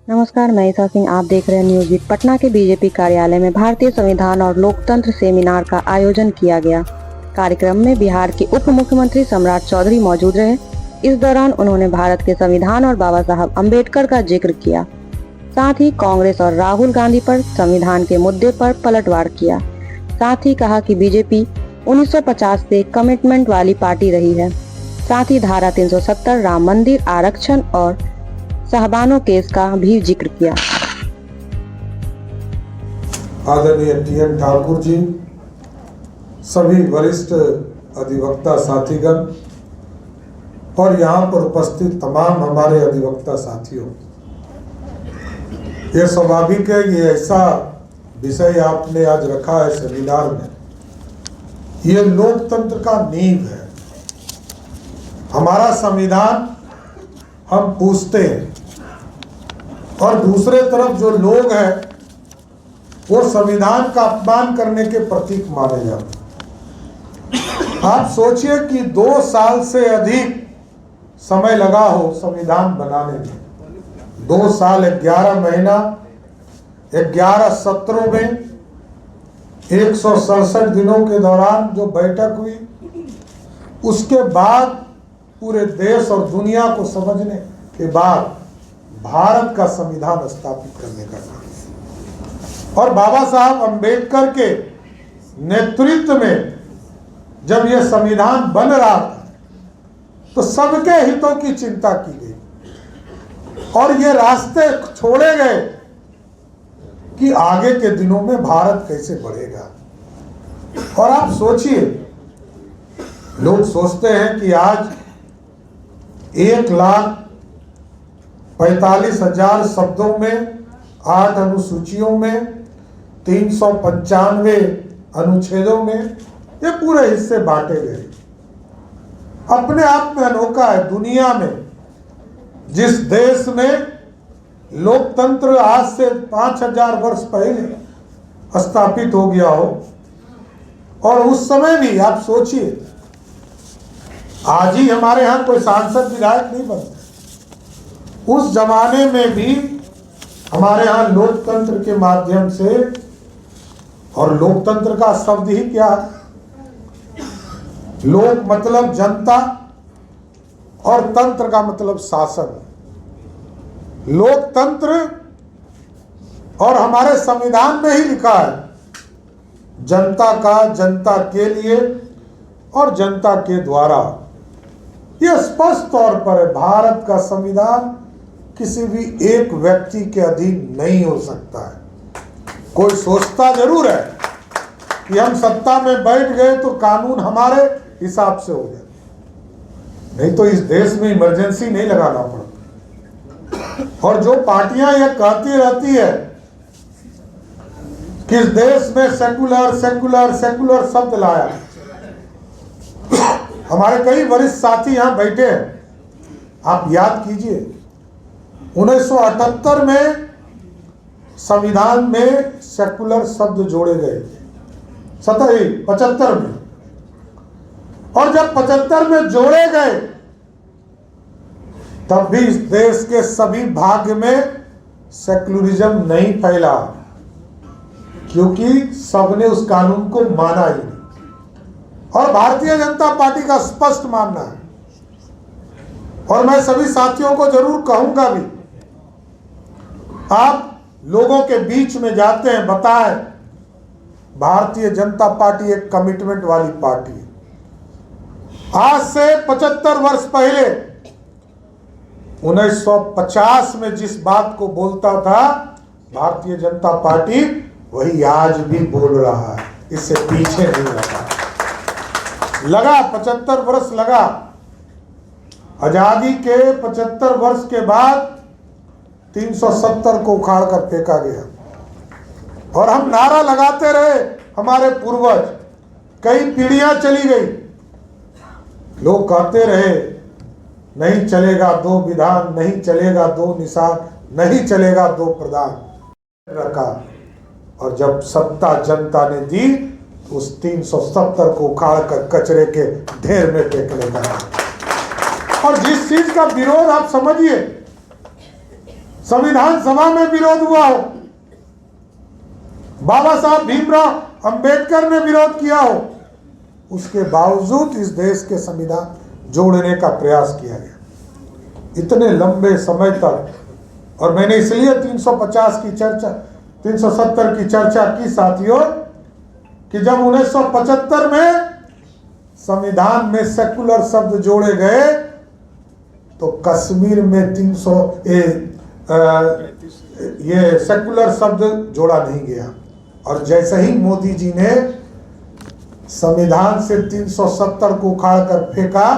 नमस्कार, मैं ईसा सिंह। आप देख रहे हैं न्यूज बीट। पटना के बीजेपी कार्यालय में भारतीय संविधान और लोकतंत्र सेमिनार का आयोजन किया गया। कार्यक्रम में बिहार के उप मुख्यमंत्री सम्राट चौधरी मौजूद रहे। इस दौरान उन्होंने भारत के संविधान और बाबा साहब अम्बेडकर का जिक्र किया। साथ ही कांग्रेस और राहुल गांधी पर संविधान के मुद्दे पर पलटवार किया। साथ ही कहा कि बीजेपी 1950 से कमिटमेंट वाली पार्टी रही है। साथ ही धारा 370, राम मंदिर, आरक्षण और साहबानो केस का भी जिक्र किया। आदरणीय टी.एन. ठाकुर जी, सभी वरिष्ठ अधिवक्ता साथीगण और यहाँ पर उपस्थित तमाम हमारे अधिवक्ता साथियों, ये स्वाभाविक है, ये ऐसा विषय आपने आज रखा है सेमिनार में। ये लोकतंत्र का नींव है। हमारा संविधान हम पूछते हैं और दूसरे तरफ जो लोग हैं वो संविधान का अपमान करने के प्रतीक माने जाते हैं। आप सोचिए कि 2 साल से अधिक समय लगा हो संविधान बनाने में। 2 साल 11 महीना 11 सत्रों में 167 दिनों के दौरान जो बैठक हुई, उसके बाद पूरे देश और दुनिया को समझने के बाद भारत का संविधान स्थापित करने का काम। और बाबा साहब अम्बेडकर के नेतृत्व में जब यह संविधान बन रहा था तो सबके हितों की चिंता की गई और ये रास्ते छोड़े गए कि आगे के दिनों में भारत कैसे बढ़ेगा। और आप सोचिए, लोग सोचते हैं कि आज 1,45,000 शब्दों में 8 अनुसूचियों में 395 अनुच्छेदों में ये पूरे हिस्से बांटे गए। अपने आप में अनोखा है। दुनिया में जिस देश में लोकतंत्र आज से 5,000 वर्ष पहले स्थापित हो गया हो और उस समय भी आप सोचिए, आज ही हमारे यहाँ कोई सांसद विधायक नहीं बनते, उस जमाने में भी हमारे यहाँ लोकतंत्र के माध्यम से, और लोकतंत्र का शब्द ही क्या है, लोक मतलब जनता और तंत्र का मतलब शासन। लोकतंत्र और हमारे संविधान में ही लिखा है जनता का, जनता के लिए और जनता के द्वारा। यह स्पष्ट तौर पर है, भारत का संविधान किसी भी एक व्यक्ति के अधीन नहीं हो सकता है। कोई सोचता जरूर है कि हम सत्ता में बैठ गए तो कानून हमारे हिसाब से हो जाए, नहीं तो इस देश में इमरजेंसी नहीं लगाना पड़ता। और जो पार्टियां यह कहती रहती है कि इस देश में सेकुलर सेकुलर सेकुलर शब्द लाया, हमारे कई वरिष्ठ साथी यहां बैठे हैं, आप याद कीजिए 1978 में संविधान में सेकुलर शब्द जोड़े गए, 75 में, और जब 75 में जोड़े गए तब भी इस देश के सभी भाग में सेकुलरिज्म नहीं फैला, क्योंकि सबने उस कानून को माना ही नहीं। और भारतीय जनता पार्टी का स्पष्ट मानना है, और मैं सभी साथियों को जरूर कहूंगा भी, आप लोगों के बीच में जाते हैं, बताएं भारतीय जनता पार्टी एक कमिटमेंट वाली पार्टी है। आज से 75 वर्ष पहले 1950 में जिस बात को बोलता था भारतीय जनता पार्टी, वही आज भी बोल रहा है, इससे पीछे नहीं लगा 75 वर्ष लगा। आजादी के 75 वर्ष के बाद 370 को उखाड़ कर फेंका गया और हम नारा लगाते रहे, हमारे पूर्वज, कई पीढ़ियां चली गई, लोग कहते रहे नहीं चलेगा 2 विधान, नहीं चलेगा 2 निषाद, नहीं चलेगा 2 प्रधान रखा। और जब सत्ता जनता ने दी तो उस 370 को उखाड़ कर कचरे के ढेर में फेंकने लगा। और जिस चीज का विरोध आप समझिए, संविधान सभा में विरोध हुआ हो, बाबा साहब भीमराव अंबेडकर ने विरोध किया हो, उसके बावजूद इस देश के संविधान जोड़ने का प्रयास किया गया इतने लंबे समय तक। और मैंने इसलिए 350 की चर्चा, 370 की चर्चा की साथियों, कि जब 1975 में संविधान में सेकुलर शब्द जोड़े गए तो कश्मीर में ये सेकुलर शब्द जोड़ा नहीं गया। और जैसे ही मोदी जी ने संविधान से 370 को उखाड़ कर फेंका,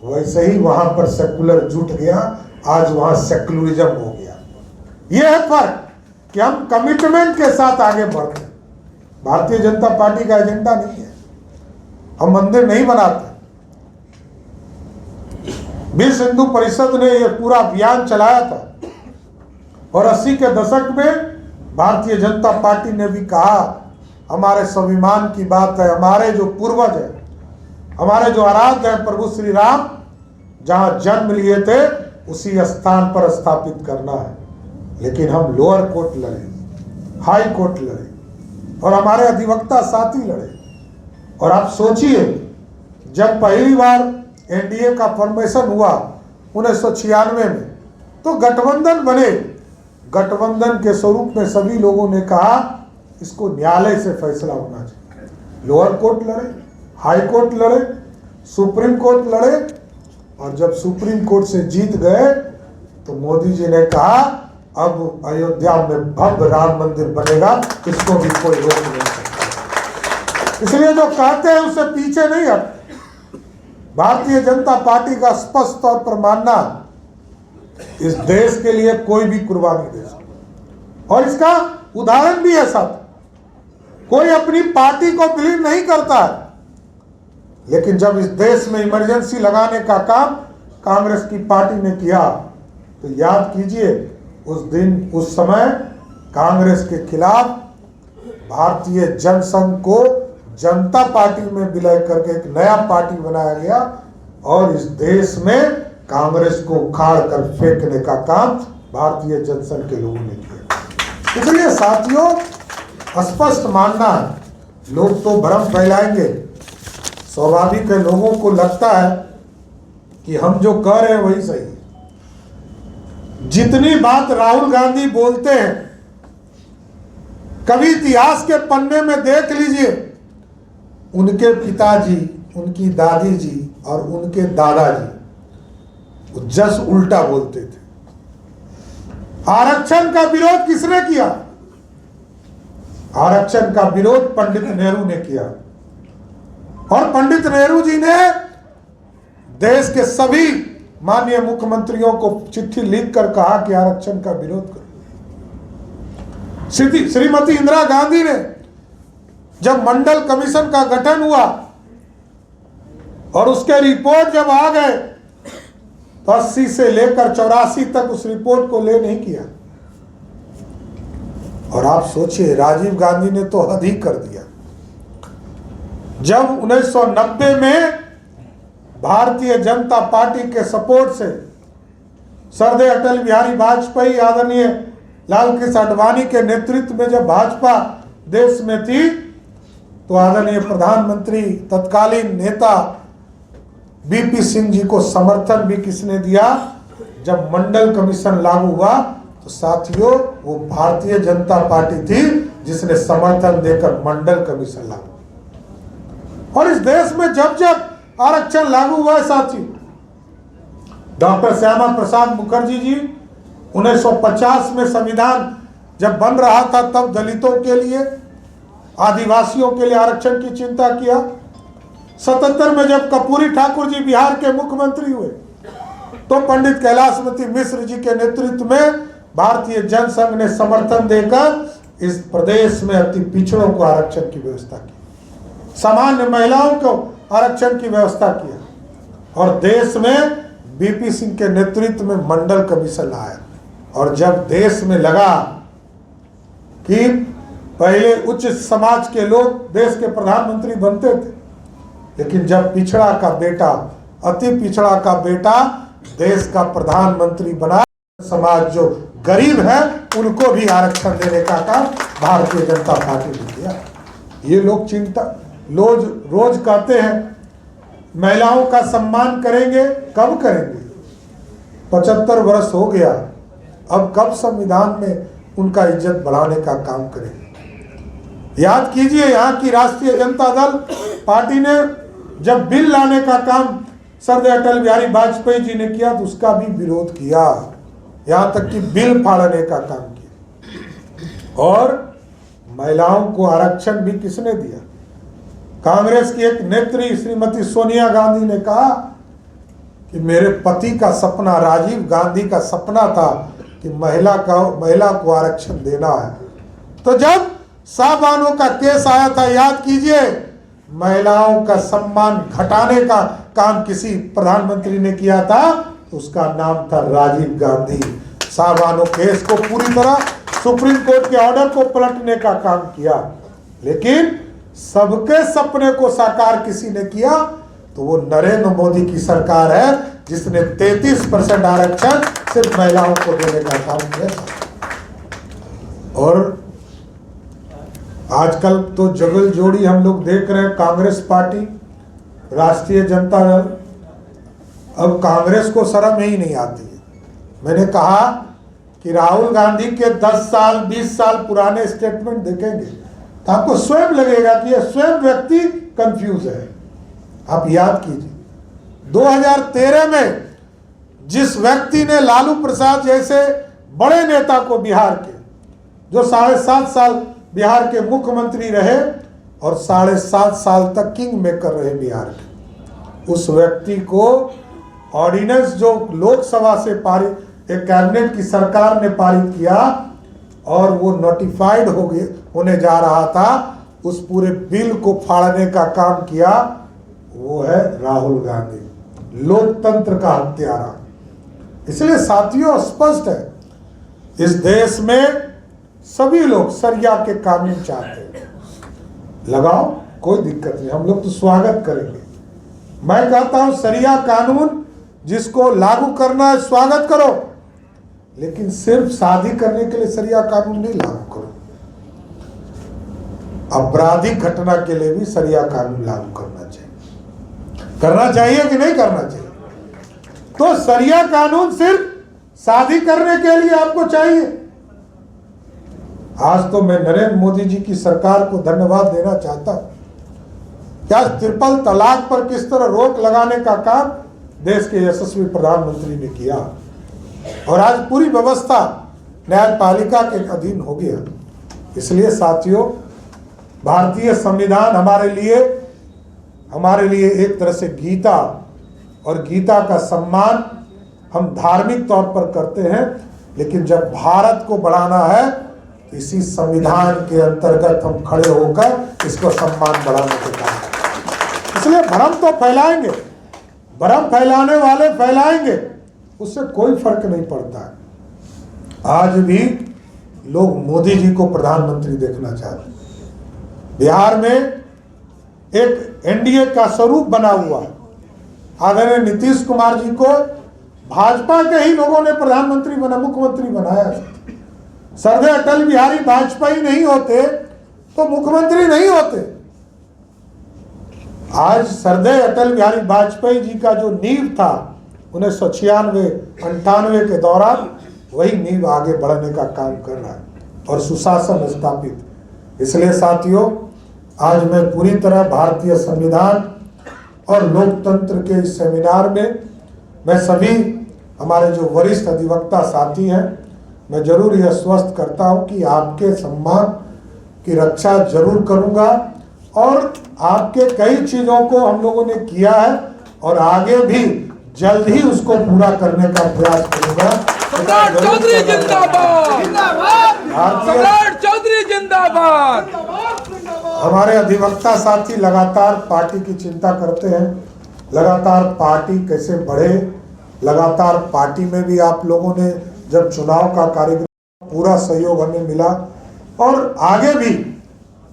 वैसे ही वहां पर सेकुलर जुट गया। आज वहां सेकुलरिज्म हो गया। यह है फर्क कि हम कमिटमेंट के साथ आगे बढ़ते हैं। भारतीय जनता पार्टी का एजेंडा नहीं है, हम मंदिर नहीं बनाते। विश्व हिंदू परिषद ने यह पूरा अभियान चलाया था और 80 के दशक में भारतीय जनता पार्टी ने भी कहा, हमारे स्वाभिमान की बात है, हमारे जो पूर्वज है, हमारे जो आराध्य है प्रभु श्री राम, जहां जन्म लिए थे उसी स्थान पर स्थापित करना है। लेकिन हम लोअर कोर्ट लड़े, हाई कोर्ट लड़े और हमारे अधिवक्ता साथी लड़े। और आप सोचिए, जब पहली बार एनडीए का फॉर्मेशन हुआ 1996 में, तो गठबंधन बने। गठबंधन के स्वरूप में सभी लोगों ने कहा इसको न्यायालय से फैसला होना चाहिए। लोअर कोर्ट लड़े, हाई कोर्ट लड़े, सुप्रीम कोर्ट लड़े, और जब सुप्रीम कोर्ट से जीत गए तो मोदी जी ने कहा अब अयोध्या में भव्य राम मंदिर बनेगा, इसको भी कोई रोक नहीं सकता। इसलिए जो कहते हैं उससे पीछे नहीं हटते। भारतीय जनता पार्टी का स्पष्ट तौर पर मानना, इस देश के लिए कोई भी कुर्बानी दे सकता। और इसका उदाहरण भी है साथ, कोई अपनी पार्टी को बिलीव नहीं करता है, लेकिन जब इस देश में इमरजेंसी लगाने का काम कांग्रेस की पार्टी ने किया, तो याद कीजिए उस दिन, उस समय कांग्रेस के खिलाफ भारतीय जनसंघ को जनता पार्टी में विलय करके एक नया पार्टी बनाया गया और इस देश में कांग्रेस को उखाड़ कर फेंकने का काम भारतीय जनसंघ के लोगों ने किया। इसलिए साथियों, स्पष्ट मानना है, लोग तो भ्रम फैलाएंगे। स्वाभाविक है, लोगों को लगता है कि हम जो कह रहे हैं वही सही है। जितनी बात राहुल गांधी बोलते हैं, कभी इतिहास के पन्ने में देख लीजिए, उनके पिताजी, उनकी दादी जी और उनके दादाजी जस उल्टा बोलते थे। आरक्षण का विरोध किसने किया? आरक्षण का विरोध पंडित नेहरू ने किया। और पंडित नेहरू जी ने देश के सभी माननीय मुख्यमंत्रियों को चिट्ठी लिखकर कहा कि आरक्षण का विरोध करो। श्रीमती इंदिरा गांधी ने जब मंडल कमीशन का गठन हुआ और उसके रिपोर्ट जब आ गए तो 80 से लेकर 84 तक उस रिपोर्ट को ले नहीं किया। और आप सोचिए, राजीव गांधी ने तो हद ही कर दिया। जब 1990 में भारतीय जनता पार्टी के सपोर्ट से सरदेय अटल बिहारी वाजपेयी, आदरणीय लाल कृष्ण आडवाणी के नेतृत्व में जब भाजपा देश में थी, तो आदरणीय प्रधानमंत्री तत्कालीन नेता बीपी सिंह जी को समर्थन भी किसने दिया? जब मंडल कमीशन लागू हुआ तो साथियों, वो भारतीय जनता पार्टी थी जिसने समर्थन देकर मंडल कमीशन लागू। और इस देश में जब जब आरक्षण लागू हुआ है साथियों, डॉक्टर श्यामा प्रसाद मुखर्जी जी 1950 में संविधान जब बन रहा था तब दलितों के लिए, आदिवासियों के लिए आरक्षण की चिंता किया। 77 में जब कर्पूरी ठाकुर जी बिहार के मुख्यमंत्री हुए तो पंडित कैलाशपति मिश्र जी के नेतृत्व में भारतीय जनसंघ ने समर्थन देकर इस प्रदेश में अति पिछड़ों को आरक्षण की व्यवस्था की, सामान्य महिलाओं को आरक्षण की व्यवस्था किया और देश में बीपी सिंह के नेतृत्व में मंडल कमीशन आया। और जब देश में लगा कि पहले उच्च समाज के लोग देश के प्रधानमंत्री बनते थे, लेकिन जब पिछड़ा का बेटा, अति पिछड़ा का बेटा देश का प्रधानमंत्री बना, समाज जो गरीब है उनको भी आरक्षण देने का काम भारतीय जनता पार्टी ने किया। ये लोग चिंता रोज कहते हैं महिलाओं का सम्मान करेंगे, कब करेंगे? 75 वर्ष हो गया, अब कब संविधान में उनका इज्जत बढ़ाने का काम करेंगे? याद कीजिए, यहाँ की राष्ट्रीय जनता दल पार्टी ने जब बिल लाने का काम सरदार अटल बिहारी वाजपेयी जी ने किया तो उसका भी विरोध किया, यहाँ तक कि बिल फाड़ने का काम किया। और महिलाओं को आरक्षण भी किसने दिया? कांग्रेस की एक नेत्री श्रीमती सोनिया गांधी ने कहा कि मेरे पति का सपना, राजीव गांधी का सपना था कि महिला को आरक्षण देना है। तो जब साहबानों का केस आया था, याद कीजिए, महिलाओं का सम्मान घटाने का काम किसी प्रधानमंत्री ने किया था, उसका नाम था राजीव गांधी। साहबानों केस को पूरी तरह सुप्रीम कोर्ट के ऑर्डर को पलटने का काम किया, लेकिन सबके सपने को साकार किसी ने किया तो वो नरेंद्र मोदी की सरकार है, जिसने 33% आरक्षण सिर्फ महिलाओं को देने का काम किया। और आजकल तो जगल जोड़ी हम लोग देख रहे हैं, कांग्रेस पार्टी, राष्ट्रीय जनता दल। अब कांग्रेस को शर्म ही नहीं आती है। मैंने कहा कि राहुल गांधी के 10 साल 20 साल पुराने स्टेटमेंट देखेंगे तो आपको स्वयं लगेगा कि यह स्वयं व्यक्ति कंफ्यूज है। आप याद कीजिए, 2013 में जिस व्यक्ति ने लालू प्रसाद जैसे बड़े नेता को, बिहार के, जो 7.5 साल बिहार के मुख्यमंत्री रहे और 7.5 साल तक किंग मेकर रहे बिहार के, उस व्यक्ति को ऑर्डिनेंस जो लोकसभा से पारित, एक कैबिनेट की सरकार ने पारित किया और वो नोटिफाइड होने जा रहा था, उस पूरे बिल को फाड़ने का काम किया वो है राहुल गांधी, लोकतंत्र का हत्यारा। इसलिए साथियों, स्पष्ट है, इस देश में सभी लोग सरिया के कानून चाहते हैं। लगाओ, कोई दिक्कत नहीं, हम लोग तो स्वागत करेंगे। मैं कहता हूं सरिया कानून जिसको लागू करना है स्वागत करो, लेकिन सिर्फ शादी करने के लिए सरिया कानून नहीं लागू करो। आपराधिक घटना के लिए भी सरिया कानून लागू करना चाहिए। करना चाहिए कि नहीं करना चाहिए? तो सरिया कानून सिर्फ शादी करने के लिए आपको चाहिए। आज तो मैं नरेंद्र मोदी जी की सरकार को धन्यवाद देना चाहता हूं। क्या ट्रिपल तलाक पर किस तरह रोक लगाने का काम देश के यशस्वी प्रधानमंत्री ने किया, और आज पूरी व्यवस्था न्यायपालिका के अधीन हो गया। इसलिए साथियों, भारतीय संविधान हमारे लिए एक तरह से गीता, और गीता का सम्मान हम धार्मिक तौर पर करते हैं, लेकिन जब भारत को बढ़ाना है तो इसी संविधान के अंतर्गत हम खड़े होकर इसको सम्मान बढ़ाने के काम। इसलिए भ्रम तो फैलाएंगे, भ्रम फैलाने वाले फैलाएंगे, उससे कोई फर्क नहीं पड़ता है। आज भी लोग मोदी जी को प्रधानमंत्री देखना चाहते हैं। बिहार में एक एनडीए का स्वरूप बना हुआ है। आदरणीय नीतीश कुमार जी को भाजपा के ही लोगों ने प्रधानमंत्री मुख्यमंत्री बनाया। सरदार अटल बिहारी वाजपेयी नहीं होते तो मुख्यमंत्री नहीं होते। आज सरदार अटल बिहारी वाजपेयी जी का जो नींव था 1996-98 के दौरान, वही नींव आगे बढ़ने का काम कर रहा है और सुशासन स्थापित। इसलिए साथियों, आज मैं पूरी तरह भारतीय संविधान और लोकतंत्र के इस सेमिनार में मैं सभी हमारे जो वरिष्ठ अधिवक्ता साथी हैं, मैं जरूर यह आश्वस्त करता हूं कि आपके सम्मान की रक्षा जरूर करूंगा, और आपके कई चीज़ों को हम लोगों ने किया है और आगे भी जल्द ही उसको पूरा करने का प्रयास करूंगा। सम्राट चौधरी जिंदाबाद, सम्राट चौधरी जिंदाबाद। हमारे अधिवक्ता साथी लगातार पार्टी की चिंता करते हैं, लगातार पार्टी कैसे बढ़े, लगातार पार्टी में भी आप लोगों ने जब चुनाव का कार्यक्रम पूरा सहयोग हमें मिला, और आगे भी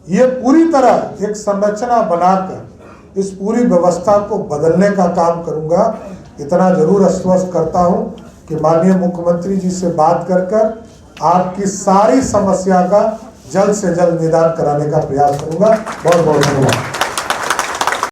ये पूरी तरह एक संरचना बनाकर इस पूरी व्यवस्था को बदलने का काम करूंगा। इतना जरूर आश्वस्त करता हूं कि माननीय मुख्यमंत्री जी से बात कर आपकी सारी समस्या का जल्द से जल्द निदान कराने का प्रयास करूंगा। बहुत बहुत धन्यवाद।